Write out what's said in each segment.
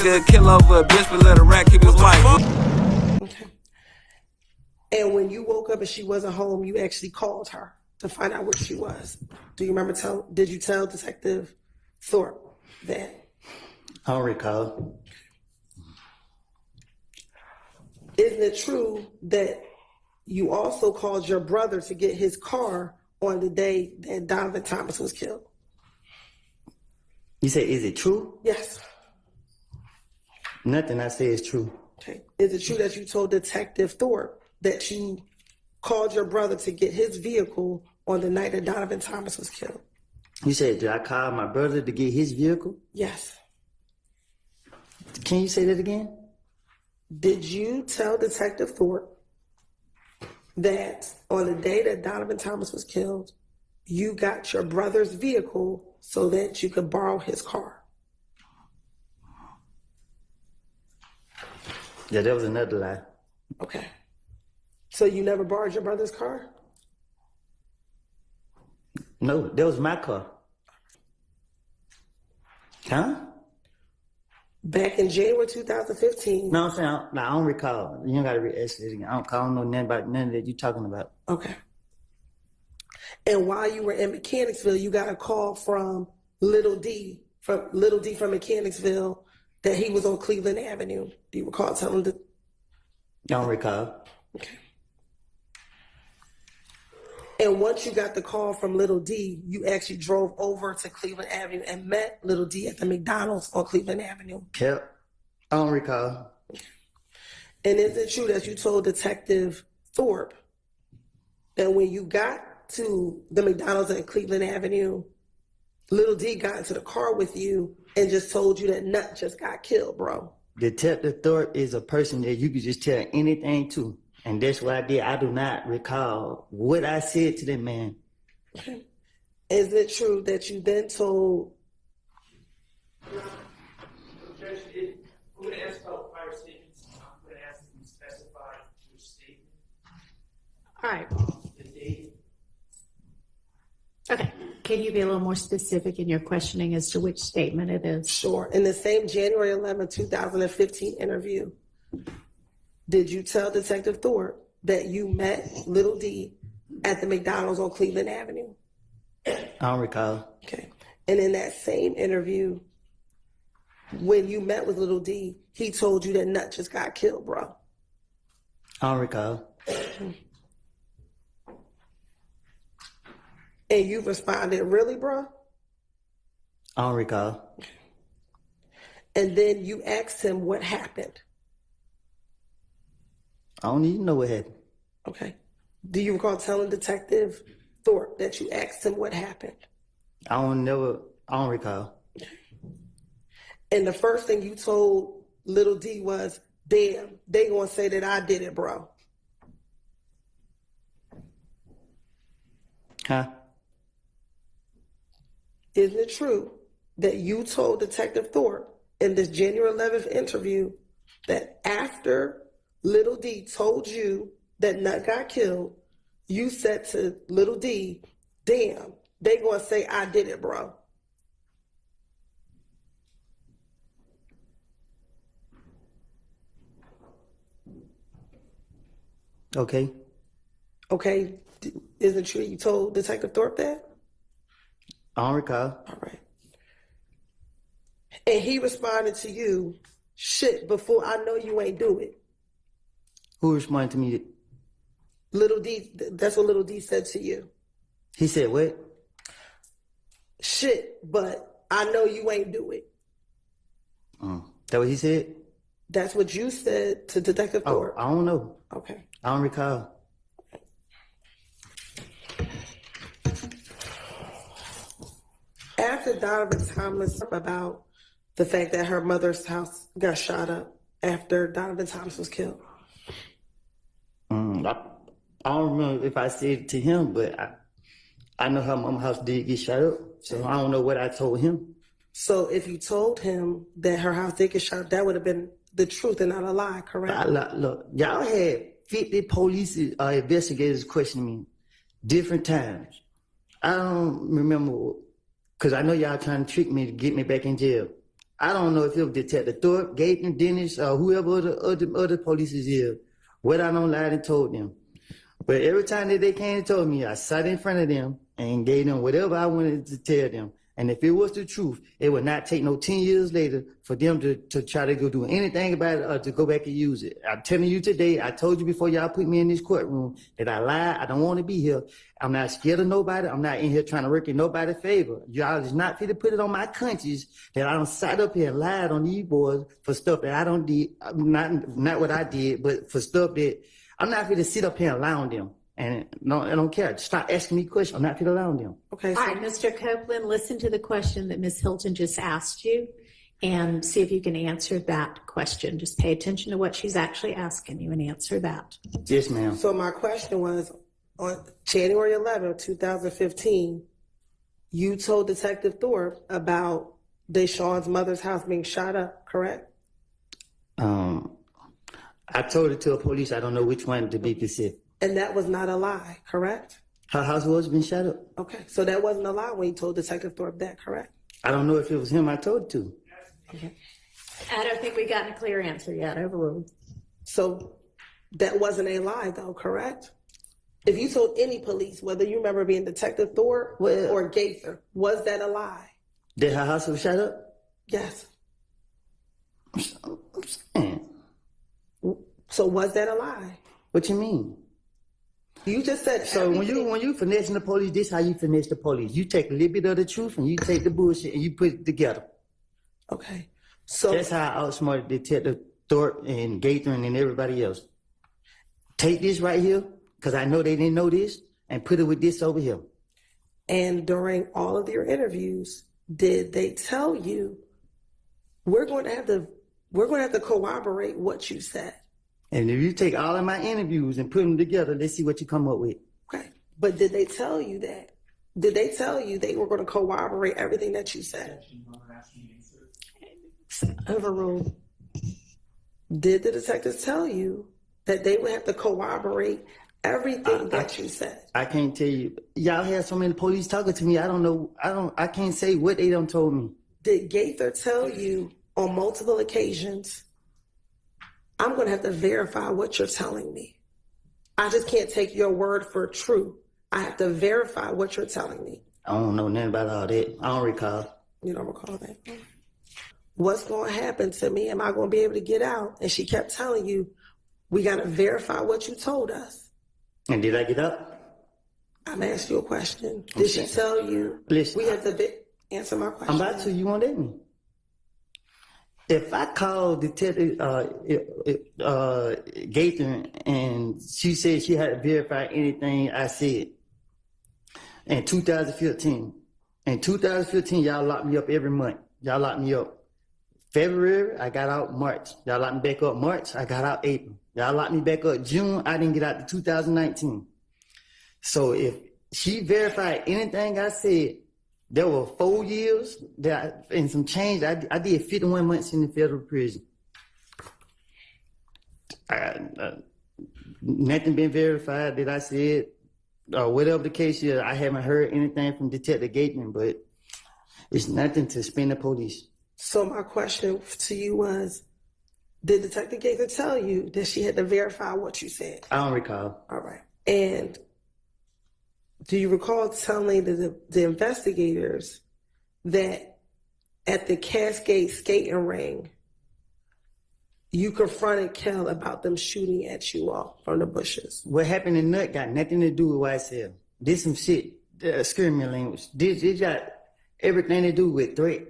nigga kill over a bitch, but let a rat keep his wife. Okay. And when you woke up and she wasn't home, you actually called her to find out where she was. Do you remember did you tell Detective Thorpe that? I don't recall. Isn't it true that you also called your brother to get his car on the day that Donovan Thomas was killed? You say, is it true? Yes. Nothing I say is true. Okay. Is it true that you told Detective Thorpe that you called your brother to get his vehicle on the night that Donovan Thomas was killed? You said, did I call my brother to get his vehicle? Yes. Can you say that again? Did you tell Detective Thorpe that on the day that Donovan Thomas was killed, you got your brother's vehicle so that you could borrow his car? Yeah, that was another lie. Okay. So you never borrowed your brother's car? No, that was my car. Huh? Back in January 2015. No, I'm saying, I don't recall. You don't got to re-ask it again. I don't know nothing about none of that you're talking about. Okay. And while you were in Mechanicsville, you got a call from Little D from Mechanicsville that he was on Cleveland Avenue. Do you recall telling him? I don't recall. Okay. And once you got the call from Little D, you actually drove over to Cleveland Avenue and met Little D at the McDonald's on Cleveland Avenue. Yep. I don't recall. And is it true that you told Detective Thorpe that when you got to the McDonald's at Cleveland Avenue, Little D got into the car with you and just told you that Nut just got killed, bro? Detective Thorpe is a person that you could just tell anything to. And that's what I did. I do not recall what I said to that man. Okay. Is it true that you then told... Judge, I'm going to ask about prior statements. I'm going to ask you to specify your statement. All right. The date. Okay. Can you be a little more specific in your questioning as to which statement it is? Sure. In the same January 11, 2015 interview, did you tell Detective Thorpe that you met Little D at the McDonald's on Cleveland Avenue? I don't recall. Okay. And in that same interview, when you met with Little D, he told you that Nut just got killed, bro? I don't recall. And you responded, really, bro? I don't recall. And then you asked him what happened. I don't even know what happened. Okay. Do you recall telling Detective Thorpe that you asked him what happened? I don't recall. And the first thing you told Little D was, damn, they gonna say that I did it, bro. Huh? Isn't it true that you told Detective Thorpe in this January 11th interview that after Little D told you that Nut got killed, you said to Little D, damn, they gonna say I did it, bro? Okay. Okay, isn't it true you told Detective Thorpe that? I don't recall. All right. And he responded to you, shit, before I know you ain't do it. Who responded to me? Little D, that's what Little D said to you. He said what? Shit, but I know you ain't do it. That what he said? That's what you said to Detective Thorpe. I don't know. Okay. I don't recall. After Donovan Thomas about the fact that her mother's house got shot up after Donovan Thomas was killed. I don't remember if I said it to him, but I know her mom's house did get shot up, so I don't know what I told him. So if you told him that her house did get shot up, that would have been the truth and not a lie, correct? Look, y'all had 50 police investigators questioning me different times. I don't remember, because I know y'all trying to trick me to get me back in jail. I don't know if it was Detective Thorpe, Gaten, Dennis, or whoever other police is here. What I don't lie and told them. But every time that they came and told me, I sat in front of them and gave them whatever I wanted to tell them. And if it was the truth, it would not take no 10 years later for them to try to go do anything about it or to go back and use it. I'm telling you today, I told you before y'all put me in this courtroom that I lied. I don't want to be here. I'm not scared of nobody. I'm not in here trying to work in nobody's favor. Y'all is not fit to put it on my conscience that I don't sat up here and lied on these boys for stuff that I don't did. Not what I did, but for stuff that I'm not fit to sit up here and lie on them. And no, I don't care. Stop asking me questions. I'm not fit to lie on them. Okay. All right, Mr. Copeland, listen to the question that Ms. Hilton just asked you and see if you can answer that question. Just pay attention to what she's actually asking you and answer that. Yes, ma'am. So my question was, on January 11th, 2015, you told Detective Thorpe about Deshaun's mother's house being shot up, correct? I told it to the police. I don't know which one to be specific. And that was not a lie, correct? Her house was been shot up. Okay, so that wasn't a lie when you told Detective Thorpe that, correct? I don't know if it was him I told it to. Okay. I don't think we got a clear answer yet. Overruled. So that wasn't a lie, though, correct? If you told any police, whether you remember being Detective Thorpe or Gaither, was that a lie? That her house was shot up? Yes. I'm saying. So was that a lie? What you mean? You just said So when everything- you finessing the police, this how you finesse the police. You take a little bit of the truth and you take the bullshit and you put it together. Okay. So That's how I outsmarted Detective Thorpe and Gaither and everybody else. Take this right here, because I know they didn't know this, and put it with this over here. and during all of your interviews, did they tell you we're going to have to corroborate what you said? And if you take all of my interviews and put them together, let's see what you come up with. Okay. But did they tell you that? Did they tell you they were going to corroborate everything that you said? Overruled. Did the detectives tell you that they would have to corroborate everything that you said? I can't tell you. Y'all have so many police talking to me. I don't know. I can't say what they done told me. Did Gaither tell you on multiple occasions, I'm going to have to verify what you're telling me? I just can't take your word for true. I have to verify what you're telling me. I don't know nothing about all that. I don't recall. You don't recall that? What's going to happen to me? Am I going to be able to get out? And she kept telling you, we got to verify what you told us. And did I get up? I'm asking you a question. Did she tell you? Listen. We have to answer my question. I'm about to. You won't let me. If I call Detective Gaither and she said she had to verify anything I said in 2015. In 2015, y'all locked me up every month. Y'all locked me up. February, I got out March. Y'all locked me back up March, I got out April. Y'all locked me back up June, I didn't get out to 2019. So if she verified anything I said, there were 4 years and some change. I did 51 months in the federal prison. Nothing been verified that I said, or whatever the case is. I haven't heard anything from Detective Gateman, but it's nothing to spin the police. So my question to you was, did Detective Gaither tell you that she had to verify what you said? I don't recall. All right. And do you recall telling the investigators that at the Cascade skating ring, you confronted Kel about them shooting at you all from the bushes? What happened in Nut got nothing to do with YSL. This some shit, screaming language. This got everything to do with threat.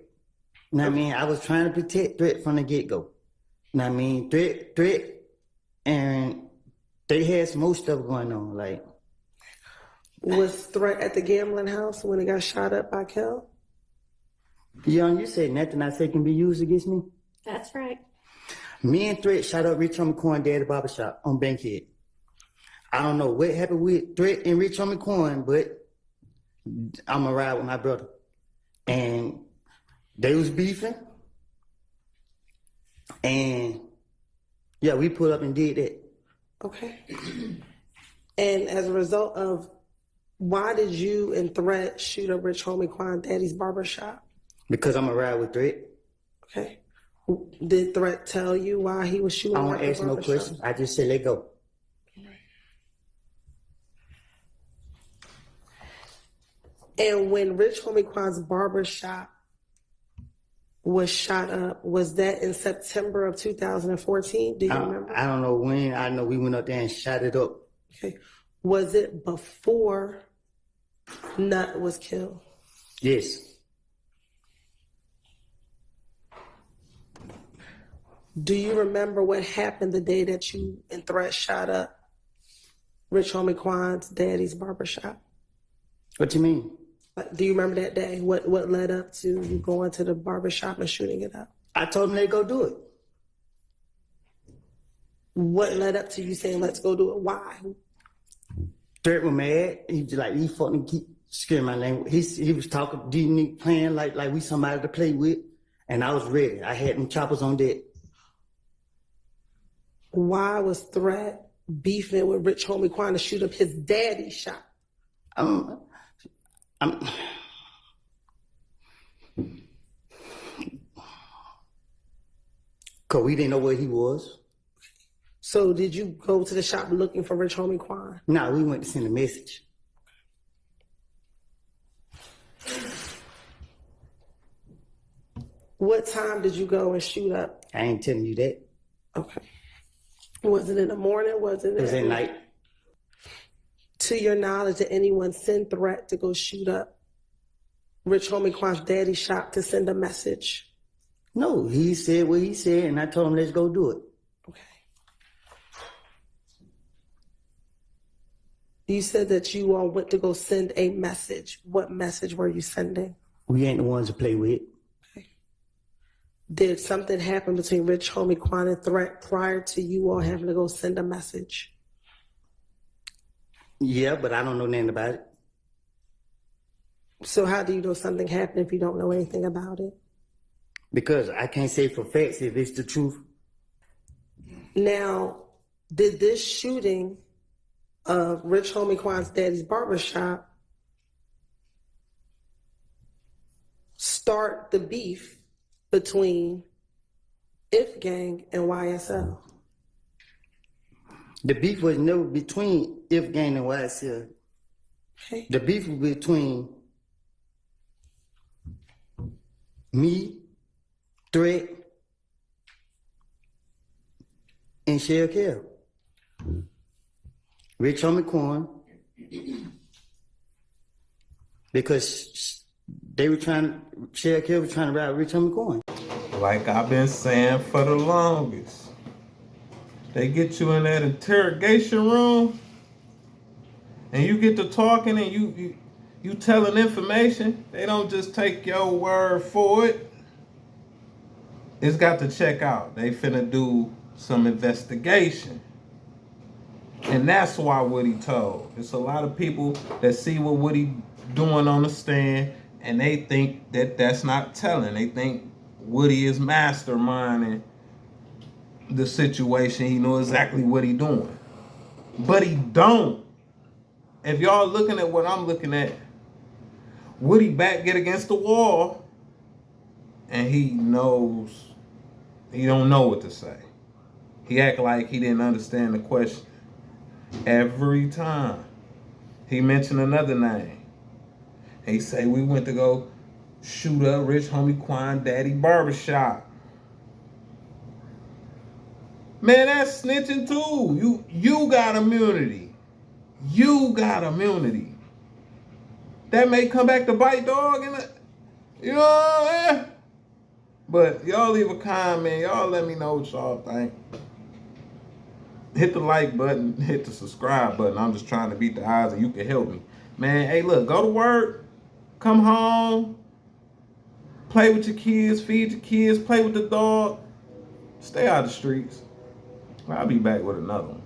You know what I mean? I was trying to protect Threat from the get-go. You know what I mean? Threat, and they had some more stuff going on. Like, Was Threat at the gambling house when it got shot up by Kel? Young, you said nothing I say can be used against me? That's right. Me and Threat shot up Rich Homie Quan Daddy Barber Shop on Bankhead. I don't know what happened with Threat and Rich Homie Quan, but I'm a ride with my brother. And they was beefing. And yeah, we pulled up and did that. Okay. And as a result of, why did you and Threat shoot up Rich Homie Quan Daddy's barber shop? Because I'm a ride with Threat. Okay. Did Threat tell you why he was shooting I at don't the ask no barbershop? questions. I just say let go. And when Rich Homie Quan's barbershop was shot up, was that in September of 2014? Do you remember? I don't know when. I know we went up there and shot it up. Okay. Was it before Nut was killed? Yes. Do you remember what happened the day that you and Threat shot up Rich Homie Quan's daddy's barbershop? What you mean? Like, do you remember that day? What led up to you going to the barbershop and shooting it up? I told him let go do it. What led up to you saying, let's go do it? Why? Threat was mad. He was like, he fucking keep scaring my name. He was talking, D&D playing like we somebody to play with. And I was ready. I had them choppers on deck. Why was Threat beefing with Rich Homie Quan to shoot up his daddy's shop? Cause we didn't know where he was. So did you go to the shop looking for Rich Homie Quan? No, we went to send a message. What time did you go and shoot up? I ain't telling you that. Okay. Was it in the morning? Was it? It was at night. To your knowledge, did anyone send Threat to go shoot up Rich Homie Quan's daddy's shop to send a message? No, he said what he said, and I told him let's go do it. Okay. You said that you all went to go send a message. What message were you sending? We ain't the ones to play with. Did something happen between Rich Homie Quan and Threat prior to you all having to go send a message? Yeah, but I don't know nothing about it. So how do you know something happened if you don't know anything about it? Because I can't say for facts if it's the truth. Now, did this shooting of Rich Homie Quan's daddy's barbershop start the beef between If Gang and YSL? The beef was never between If Gang and YSL. Okay. The beef was between me, Threat, and Shell Kell. Rich Homie Quan. Because they were Shell Kell was trying to ride Rich Homie Quan. Like I've been saying for the longest, they get you in that interrogation room and you get to talking and you telling information. They don't just take your word for it. It's got to check out. They finna do some investigation. And that's why Woody told. It's a lot of people that see what Woody doing on the stand and they think that that's not telling. They think Woody is masterminding the situation. He knows exactly what he doing. But he don't. If y'all looking at what I'm looking at, Woody back get against the wall and he knows, he don't know what to say. He act like he didn't understand the question. Every time he mentioned another name, he say we went to go shoot up Rich Homie Quan daddy barbershop. Man, that's snitching too. You got immunity. You got immunity. That may come back to bite dog and you know what I mean? But y'all leave a comment. Y'all let me know what y'all think. Hit the like button, hit the subscribe button. I'm just trying to beat the odds and you can help me. Man, hey look, go to work, come home, play with your kids, feed your kids, play with the dog. Stay out of the streets. I'll be back with another one.